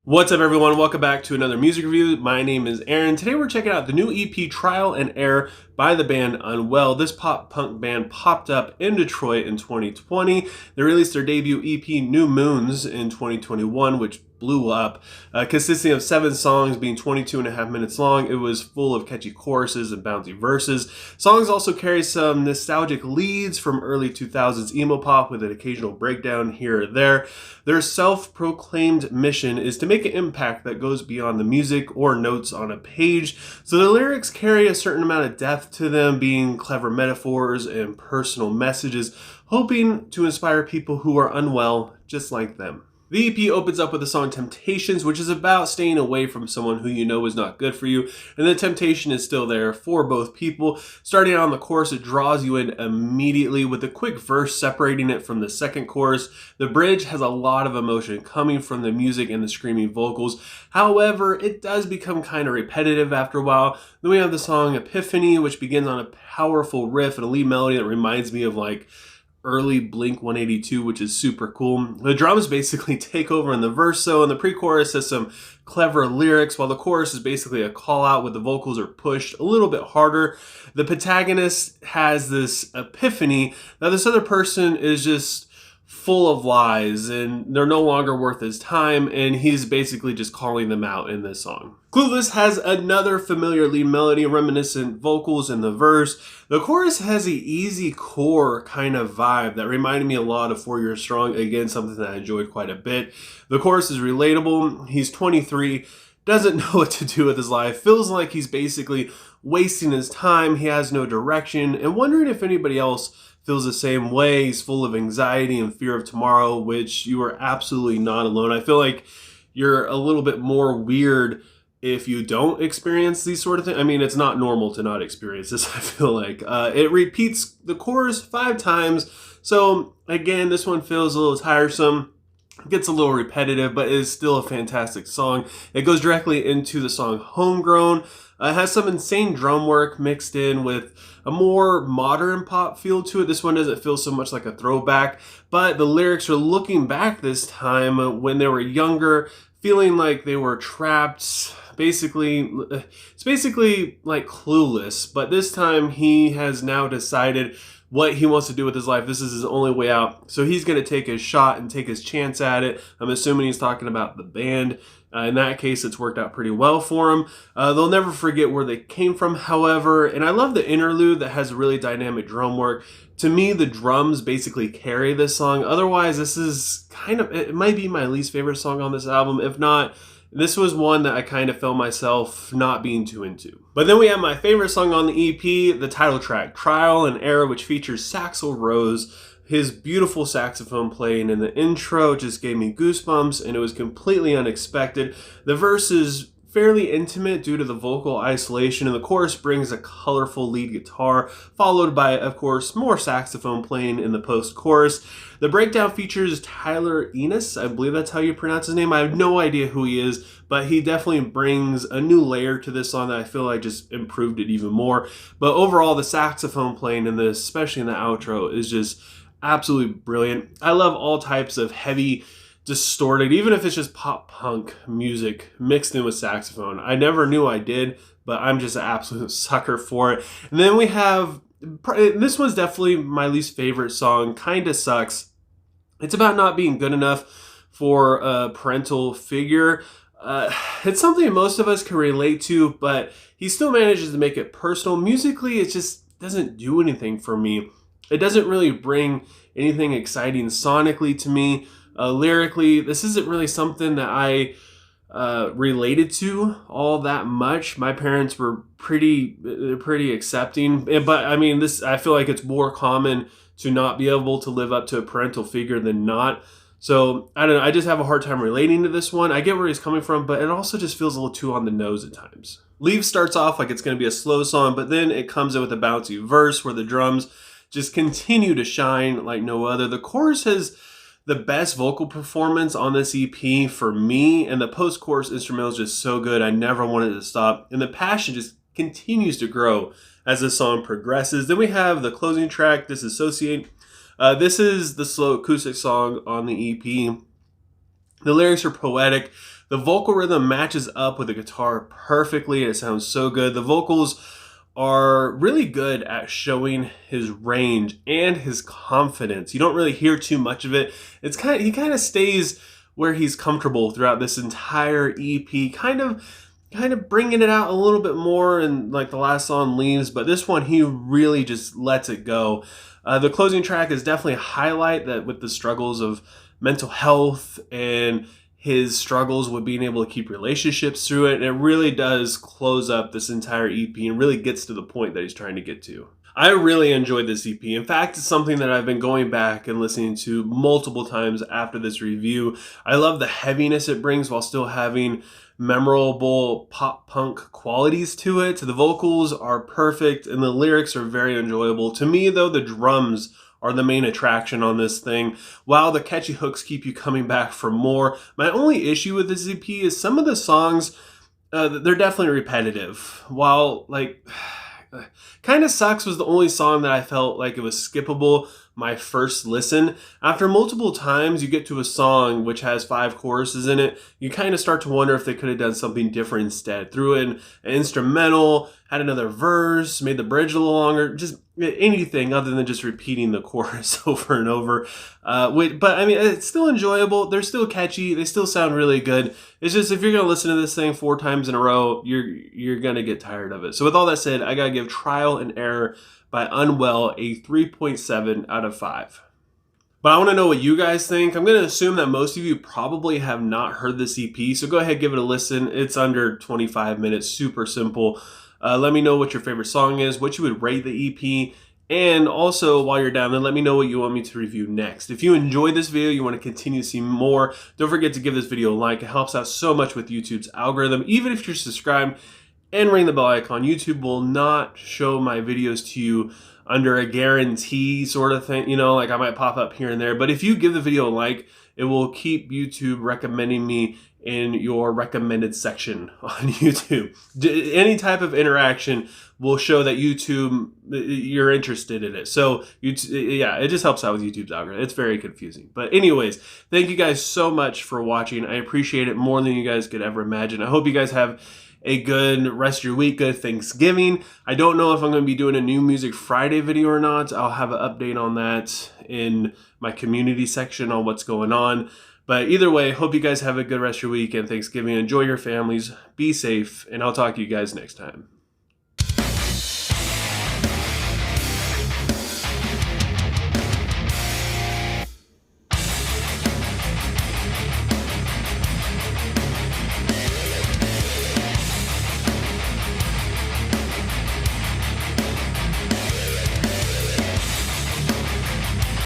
What's up, everyone? Welcome back to another music review. My name is Aaron. Today we're checking out the new EP Trial and Error by the band Unwell. This pop punk band popped up in Detroit in 2020. They released their debut EP New Moons in 2021, which blew up, consisting of 7 songs being 22.5 minutes long. It was full of catchy choruses and bouncy verses. Songs also carry some nostalgic leads from early 2000s emo pop with an occasional breakdown here or there. Their self-proclaimed mission is to make an impact that goes beyond the music or notes on a page. So the lyrics carry a certain amount of depth to them, being clever metaphors and personal messages, hoping to inspire people who are unwell just like them. The EP opens up with the song Temptations, which is about staying away from someone who you know is not good for you, and the temptation is still there for both people. Starting out on the chorus, it draws you in immediately with a quick verse separating it from the second chorus. The bridge has a lot of emotion coming from the music and the screaming vocals. However, it does become kind of repetitive after a while. Then we have the song Epiphany, which begins on a powerful riff and a lead melody that reminds me of like early Blink 182, which is super cool. The drums basically take over in the verse, and the pre-chorus has some clever lyrics, while the chorus is basically a call out with the vocals are pushed a little bit harder. The protagonist has this epiphany that this other person is just full of lies and they're no longer worth his time, and he's basically just calling them out in this song. Clueless has another familiar lead melody, reminiscent vocals in the verse. The chorus has an easy core kind of vibe that reminded me a lot of 4 Years Strong. Again, something that I enjoyed quite a bit. The chorus is relatable. He's 23, doesn't know what to do with his life, feels like he's basically wasting his time. He has no direction, and wondering if anybody else feels the same way. He's full of anxiety and fear of tomorrow, which you are absolutely not alone. I feel like you're a little bit more weird if you don't experience these sort of things. I mean, it's not normal to not experience this, I feel like. It repeats the chorus 5 times. So again, this one feels a little tiresome. It gets a little repetitive, but it is still a fantastic song. It goes directly into the song Homegrown. It has some insane drum work mixed in with a more modern pop feel to it. This one doesn't feel so much like a throwback, but the lyrics are looking back this time when they were younger, feeling like they were trapped. Basically, it's basically like Clueless, but this time he has now decided what he wants to do with his life. This is his only way out. So he's going to take his shot and take his chance at it. I'm assuming he's talking about the band. In that case, it's worked out pretty well for him. They'll never forget where they came from, however, and I love the interlude that has really dynamic drum work. To me, the drums basically carry this song. Otherwise, this is it might be my least favorite song on this album. If not, this was one that I kind of felt myself not being too into. But then we have my favorite song on the EP, the title track, Trial and Error, which features Saxel Rose. His beautiful saxophone playing in the intro just gave me goosebumps, and it was completely unexpected. The verse is fairly intimate due to the vocal isolation, and the chorus brings a colorful lead guitar, followed by, of course, more saxophone playing in the post-chorus. The breakdown features Tyler Enos, I believe that's how you pronounce his name. I have no idea who he is, but he definitely brings a new layer to this song that I feel like just improved it even more. But overall, the saxophone playing in this, especially in the outro, is just absolutely brilliant. I love all types of heavy, distorted, even if it's just pop punk music mixed in with saxophone. I never knew I did, but I'm just an absolute sucker for it. And then we have, this one's definitely my least favorite song, Kinda Sucks. It's about not being good enough for a parental figure. It's something most of us can relate to, but he still manages to make it personal. Musically, it just doesn't do anything for me. It doesn't really bring anything exciting sonically to me. Lyrically, this isn't really something that I related to all that much. My parents were pretty accepting, but I mean, I feel like it's more common to not be able to live up to a parental figure than not. So I don't know. I just have a hard time relating to this one. I get where he's coming from, but it also just feels a little too on the nose at times. Leave starts off like it's going to be a slow song, but then it comes in with a bouncy verse where the drums just continue to shine like no other. The chorus has the best vocal performance on this EP for me, and the post-chorus instrumental is just so good. I never wanted to stop, and the passion just continues to grow as the song progresses. Then we have the closing track, Disassociate. This is the slow acoustic song on the EP. The lyrics are poetic, The vocal rhythm matches up with the guitar perfectly and it sounds so good. The vocals are really good at showing his range and his confidence. You don't really hear too much of it. He kind of stays where he's comfortable throughout this entire EP, kind of bringing it out a little bit more in like the last song, Leaves, but this one he really just lets it go. The closing track is definitely a highlight, that with the struggles of mental health and his struggles with being able to keep relationships through it. And it really does close up this entire EP and really gets to the point that he's trying to get to. I really enjoyed this EP. In fact, it's something that I've been going back and listening to multiple times after this review. I love the heaviness it brings while still having memorable pop punk qualities to it. The vocals are perfect and the lyrics are very enjoyable. To me, though, the drums are the main attraction on this thing. While the catchy hooks keep you coming back for more, my only issue with this EP is some of the songs, they're definitely repetitive. While, like, Kinda Sucks was the only song that I felt like it was skippable my first listen. After multiple times you get to a song which has 5 choruses in it, you kind of start to wonder if they could have done something different instead. Threw in an instrumental, had another verse, made the bridge a little longer, just anything other than just repeating the chorus over and over. But I mean, it's still enjoyable. They're still catchy. They still sound really good. It's just if you're going to listen to this thing 4 times in a row, you're going to get tired of it. So with all that said, I got to give Trial and Error by Unwell a 3.7 out of 5. But I want to know what you guys think. I'm going to assume that most of you probably have not heard this EP, so go ahead, give it a listen. It's under 25 minutes, super simple. Let me know what your favorite song is, what you would rate the EP, and also while you're down there, let me know what you want me to review next. If you enjoyed this video, you want to continue to see more, don't forget to give this video a like. It helps out so much with YouTube's algorithm. Even if you're subscribed and ring the bell icon, YouTube will not show my videos to you under a guarantee sort of thing. You know, like I might pop up here and there. But if you give the video a like, it will keep YouTube recommending me in your recommended section on YouTube. Any type of interaction will show that YouTube, you're interested in it. So yeah, it just helps out with YouTube's algorithm. It's very confusing. But anyways, thank you guys so much for watching. I appreciate it more than you guys could ever imagine. I hope you guys have a good rest of your week, good Thanksgiving. I don't know if I'm going to be doing a new Music Friday video or not. I'll have an update on that in my community section on what's going on. But either way, hope you guys have a good rest of your week and Thanksgiving. Enjoy your families, be safe, and I'll talk to you guys next time.